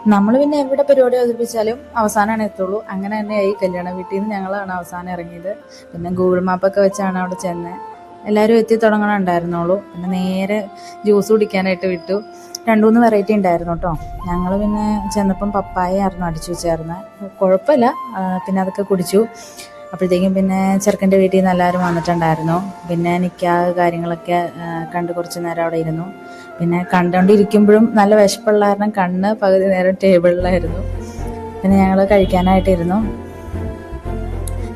നമ്മൾ പിന്നെ എവിടെ പരിപാടി അവതരിപ്പിച്ചാലും അവസാനമാണ് എത്തുള്ളൂ. അങ്ങനെ തന്നെയായി. കല്യാണ വീട്ടിൽ നിന്ന് ഞങ്ങളാണ് അവസാനം ഇറങ്ങിയത്. പിന്നെ ഗൂഗിൾ മാപ്പൊക്കെ വെച്ചാണ് അവിടെ ചെന്നത്. എല്ലാവരും എത്തി തുടങ്ങണുണ്ടായിരുന്നുള്ളൂ. പിന്നെ നേരെ ജ്യൂസ് കുടിക്കാനായിട്ട് വിട്ടു. 2-3 വെറൈറ്റി ഉണ്ടായിരുന്നു കേട്ടോ. ഞങ്ങൾ പിന്നെ ചെന്നപ്പം പപ്പായ ആയിരുന്നു അടിച്ചു വെച്ചായിരുന്നത്. കുഴപ്പമില്ല. പിന്നെ അതൊക്കെ കുടിച്ചു. അപ്പോഴത്തേക്കും പിന്നെ ചെറുക്കൻ്റെ വീട്ടിൽ നിന്ന് എല്ലാവരും വന്നിട്ടുണ്ടായിരുന്നു. പിന്നെ നിക്കാഹ് കാര്യങ്ങളൊക്കെ കണ്ട് കുറച്ച് നേരം അവിടെ ഇരുന്നു. പിന്നെ കണ്ടുകൊണ്ടിരിക്കുമ്പോഴും നല്ല വിശപ്പുള്ള കാരണം കണ്ണ് പകുതി നേരം ടേബിളിലായിരുന്നു. പിന്നെ ഞങ്ങൾ കഴിക്കാനായിട്ടിരുന്നു.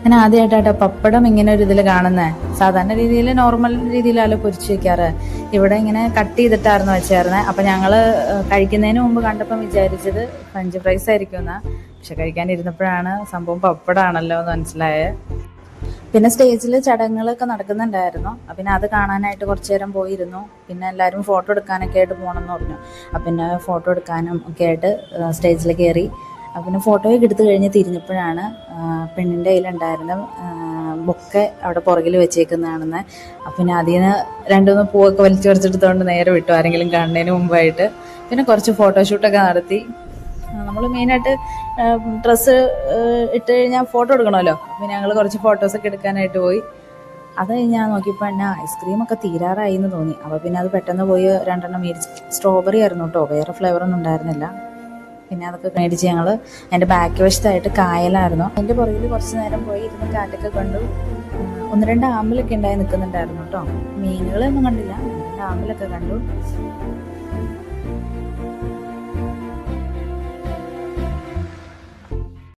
ഞാൻ ആദ്യമായിട്ടാട്ടോ പപ്പടം ഇങ്ങനെ ഒരു ഇതിൽ കാണുന്നത്. സാധാരണ രീതിയിൽ നോർമൽ രീതിയിലല്ലോ പൊരിച്ച് വെക്കാറ്. ഇവിടെ ഇങ്ങനെ കട്ട് ചെയ്തിട്ടായിരുന്നു വെച്ചായിരുന്നത്. അപ്പം ഞങ്ങൾ കഴിക്കുന്നതിന് മുമ്പ് കണ്ടപ്പം വിചാരിച്ചത് ഫ്രഞ്ച് ഫ്രൈസ് ആയിരിക്കും എന്നാ. പക്ഷെ കഴിക്കാനിരുന്നപ്പോഴാണ് സംഭവം പപ്പടമാണല്ലോ എന്ന് മനസ്സിലായത്. പിന്നെ സ്റ്റേജിൽ ചടങ്ങുകളൊക്കെ നടക്കുന്നുണ്ടായിരുന്നു. പിന്നെ അത് കാണാനായിട്ട് കുറച്ച് നേരം പോയിരുന്നു. പിന്നെ എല്ലാവരും ഫോട്ടോ എടുക്കാനൊക്കെ ആയിട്ട് പോകണമെന്ന് പറഞ്ഞു. പിന്നെ ഫോട്ടോ എടുക്കാനും ഒക്കെ ആയിട്ട് സ്റ്റേജിൽ കയറി. പിന്നെ ഫോട്ടോയൊക്കെ എടുത്തു കഴിഞ്ഞ് തിരിഞ്ഞപ്പോഴാണ് പെണ്ണിൻ്റെ കയ്യിലുണ്ടായിരുന്ന ബൊക്കെ അവിടെ പുറകിൽ വെച്ചേക്കുന്നതാണെന്ന്. പിന്നെ അതിൽ നിന്ന് 2-3 പൂവൊക്കെ വലിച്ചു പറിച്ചെടുത്തുകൊണ്ട് നേരെ വിട്ടു, ആരെങ്കിലും കാണുന്നതിന് മുമ്പായിട്ട്. പിന്നെ കുറച്ച് ഫോട്ടോഷൂട്ടൊക്കെ നടത്തി. നമ്മൾ മെയിനായിട്ട് ഡ്രസ്സ് ഇട്ട് കഴിഞ്ഞാൽ ഫോട്ടോ എടുക്കണമല്ലോ. പിന്നെ ഞങ്ങൾ കുറച്ച് ഫോട്ടോസൊക്കെ എടുക്കാനായിട്ട് പോയി. അത് ഞാൻ നോക്കിയപ്പോൾ എന്നെ ഐസ്ക്രീമൊക്കെ തീരാറായി എന്ന് തോന്നി. അപ്പോൾ പിന്നെ അത് പെട്ടെന്ന് പോയി 2 മേടിച്ച്. സ്ട്രോബെറി ആയിരുന്നു കേട്ടോ, വേറെ ഫ്ലേവറൊന്നും ഉണ്ടായിരുന്നില്ല. പിന്നെ അതൊക്കെ മേടിച്ച് ഞങ്ങൾ അതിൻ്റെ ബാക്ക് വശത്തായിട്ട് കായലായിരുന്നു. അതിൻ്റെ പുറകിൽ കുറച്ച് നേരം പോയി ഇരുന്ന് കാറ്റൊക്കെ കണ്ടു. 1-2 ആമ്പലൊക്കെ ഉണ്ടായി നിൽക്കുന്നുണ്ടായിരുന്നു കേട്ടോ. മീനുകളൊന്നും കണ്ടില്ല. 1-2 ആമ്പലൊക്കെ കണ്ടു.